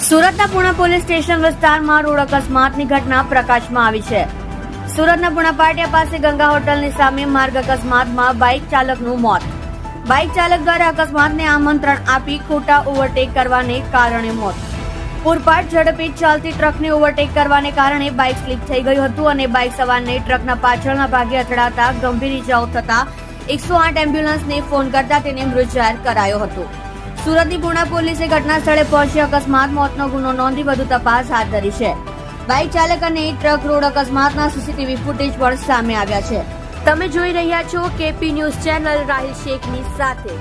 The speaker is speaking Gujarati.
સુરતના પુણા પોલીસ સ્ટેશન વિસ્તારમાં રોડ અકસ્માતની ઘટના પ્રકાશમાં આવી છે. સુરતના પુણા પાટિયા પાસે ગંગા હોટલની સામે માર્ગ અકસ્માતમાં બાઇક ચાલકનું મોત. બાઇક ચાલક દ્વારા અકસ્માતને આમંત્રણ આપી ખોટા ઓવરટેક કરવાને કારણે મોત. પૂરપાટ ઝડપે ચાલતી ટ્રકને ઓવરટેક કરવાને કારણે બાઇક સ્લીપ થઈ ગયું હતું અને બાઇક સવારને ટ્રકના પાછળના ભાગે અથડાતા ગંભીર ઇજાઓ થતા 108 એમ્બ્યુલન્સને ફોન કરતા તેને મૃત જાહેર કરાયો હતો. સુરતની પુણા પોલીસે ઘટના સ્થળે પહોંચી અકસ્માત મોતનો ગુનો નોંધી વધુ તપાસ હાથ ધરી છે. બાઇક ચાલક અને ટ્રક રોડ અકસ્માતના સીસીટીવી ફૂટેજ પણ સામે આવ્યા છે. તમે જોઈ રહ્યા છો કેપી ન્યૂઝ ચેનલ રાહિલ શેખની સાથે.